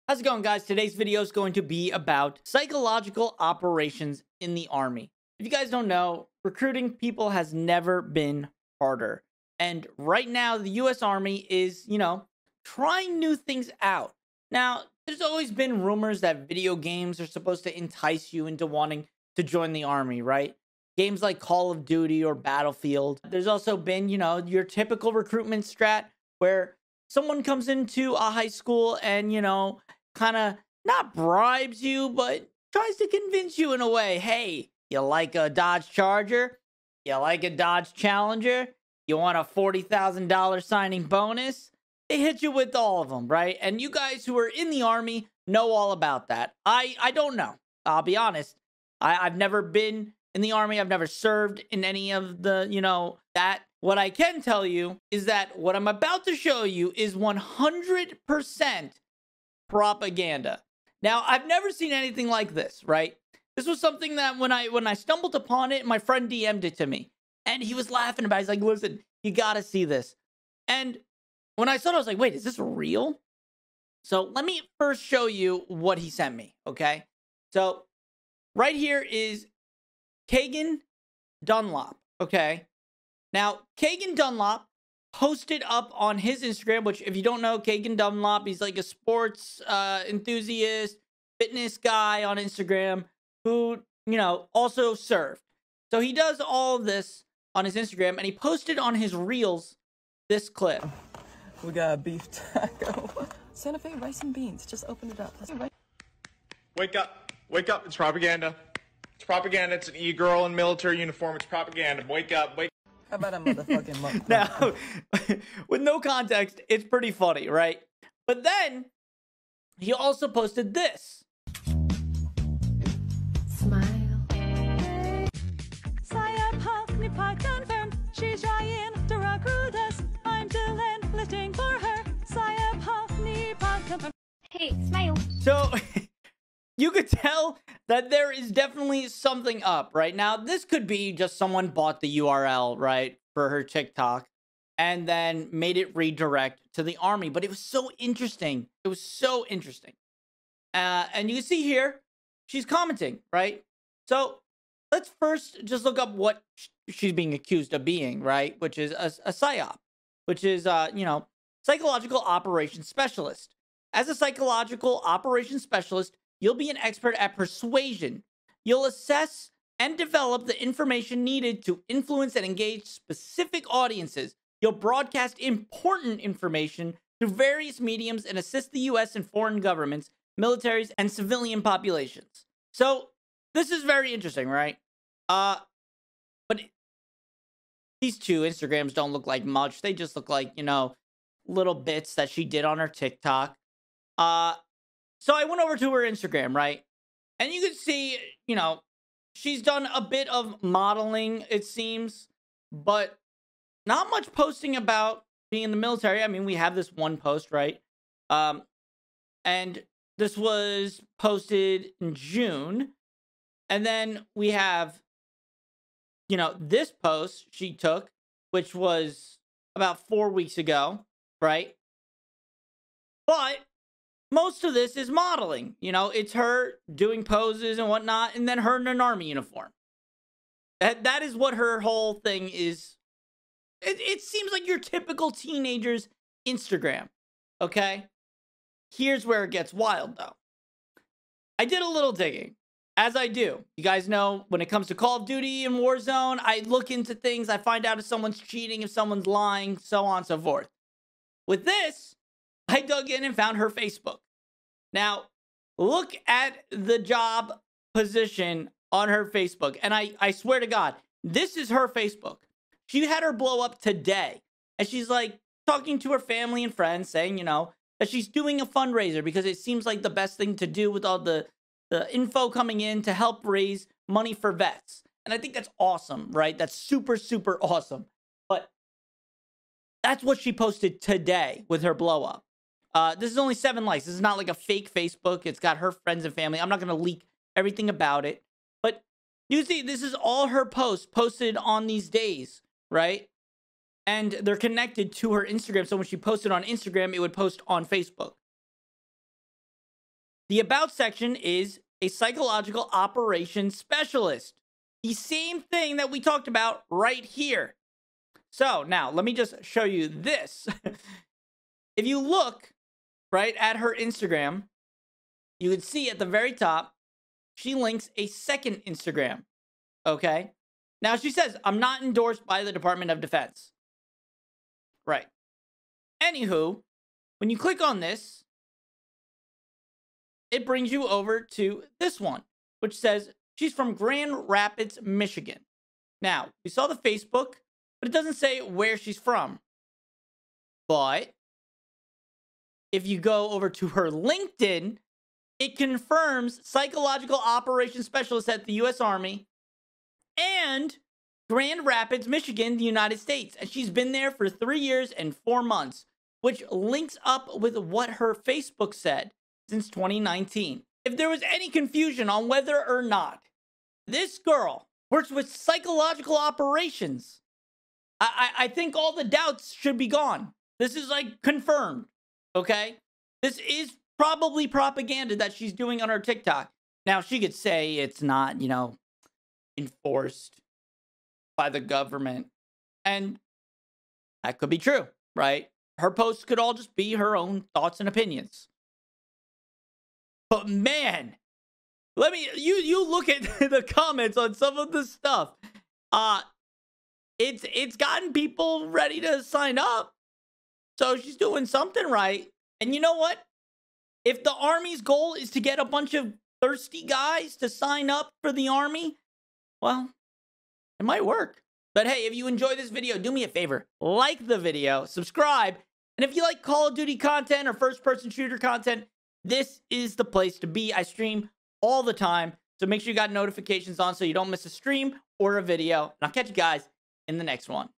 How's it going, guys? Today's video is going to be about psychological operations in the Army. If you guys don't know, recruiting people has never been harder. And right now, the U.S. Army is, trying new things out. Now, there's always been rumors that video games are supposed to entice you into wanting to join the Army, right? Games like Call of Duty or Battlefield. There's also been, your typical recruitment strat where someone comes into a high school and, kind of not bribes you, but tries to convince you in a way. Hey, you like a Dodge Charger? You like a Dodge Challenger? You want a $40,000 signing bonus? They hit you with all of them, right? And you guys who are in the Army know all about that. I don't know. I'll be honest. I've never been in the Army. I've never served in any of the, that. What I can tell you is that what I'm about to show you is 100% propaganda. Now, I've never seen anything like this, right? This was something that when I stumbled upon it, my friend DM'd it to me. And he was laughing about it. He's like, listen, you gotta see this. And when I saw it, I was like, wait, is this real? So let me first show you what he sent me, okay? So right here is Kagan Dunlop, okay? Now, Kagan Dunlop posted up on his Instagram, which if you don't know, Kagan Dunlop, he's like a sports enthusiast, fitness guy on Instagram who, also served. So he does all of this on his Instagram, and he posted on his Reels this clip. We got a beef taco. Santa Fe rice and beans. Just open it up. Wake up. Wake up. It's propaganda. It's propaganda. It's an e-girl in military uniform. It's propaganda. Wake up. Wake How about a motherfucking month? Now, with no context, it's pretty funny, right? But then, he also posted this. Smile. Psyop confirmed. She's trying to recruit us. I'm still enlisting for her. Psyop confirmed. Hey, smile. So, you could tell that there is definitely something up right now. This could be just someone bought the URL, right, for her TikTok and then made it redirect to the Army. But it was so interesting. It was so interesting. And you can see here, she's commenting, right? So let's first just look up what she's being accused of being, right? Which is a psyop, which is, psychological operations specialist. As a psychological operations specialist, you'll be an expert at persuasion. You'll assess and develop the information needed to influence and engage specific audiences. You'll broadcast important information through various mediums and assist the U.S. and foreign governments, militaries, and civilian populations. So this is very interesting, right? But these two Instagrams don't look like much. They just look like, little bits that she did on her TikTok. So I went over to her Instagram, right? And you can see, she's done a bit of modeling, it seems, but not much posting about being in the military. I mean, we have this one post, right? And this was posted in June. And then we have, this post she took, which was about 4 weeks ago, right? But most of this is modeling. It's her doing poses and whatnot, and then her in an Army uniform. That is what her whole thing is. It seems like your typical teenager's Instagram, okay? Here's where it gets wild, though. I did a little digging, as I do. You guys know, when it comes to Call of Duty and Warzone, I look into things. I find out if someone's cheating, if someone's lying, so on and so forth. With this, I dug in and found her Facebook. Now, look at the job position on her Facebook. And I swear to God, this is her Facebook. She had her blow up today. And she's like talking to her family and friends saying, that she's doing a fundraiser because it seems like the best thing to do with all the info coming in to help raise money for vets. And I think that's awesome, right? That's super, super awesome. But that's what she posted today with her blow up. This is only 7 likes. This is not like a fake Facebook. It's got her friends and family. I'm not going to leak everything about it. But you see, this is all her posts posted on these days, right? And they're connected to her Instagram. So when she posted on Instagram, it would post on Facebook. The About section is a psychological operations specialist. The same thing that we talked about right here. So now let me just show you this. If you look right at her Instagram, you can see at the very top, she links a second Instagram. Okay. Now she says, I'm not endorsed by the Department of Defense. Right. Anywho, when you click on this, it brings you over to this one, which says she's from Grand Rapids, Michigan. Now, we saw the Facebook, but it doesn't say where she's from. But if you go over to her LinkedIn, it confirms psychological operations specialist at the U.S. Army and Grand Rapids, Michigan, the United States. And she's been there for 3 years and 4 months, which links up with what her Facebook said since 2019. If there was any confusion on whether or not this girl works with psychological operations, I think all the doubts should be gone. This is like confirmed, okay? This is probably propaganda that she's doing on her TikTok. Now, she could say it's not, enforced by the government. And that could be true, right? Her posts could all just be her own thoughts and opinions. But man, you look at the comments on some of this stuff. It's gotten people ready to sign up. So she's doing something right. And you know what? If the Army's goal is to get a bunch of thirsty guys to sign up for the Army, well, it might work. But hey, if you enjoy this video, do me a favor. Like the video, subscribe. And if you like Call of Duty content or first-person shooter content, this is the place to be. I stream all the time. So make sure you got notifications on so you don't miss a stream or a video. And I'll catch you guys in the next one.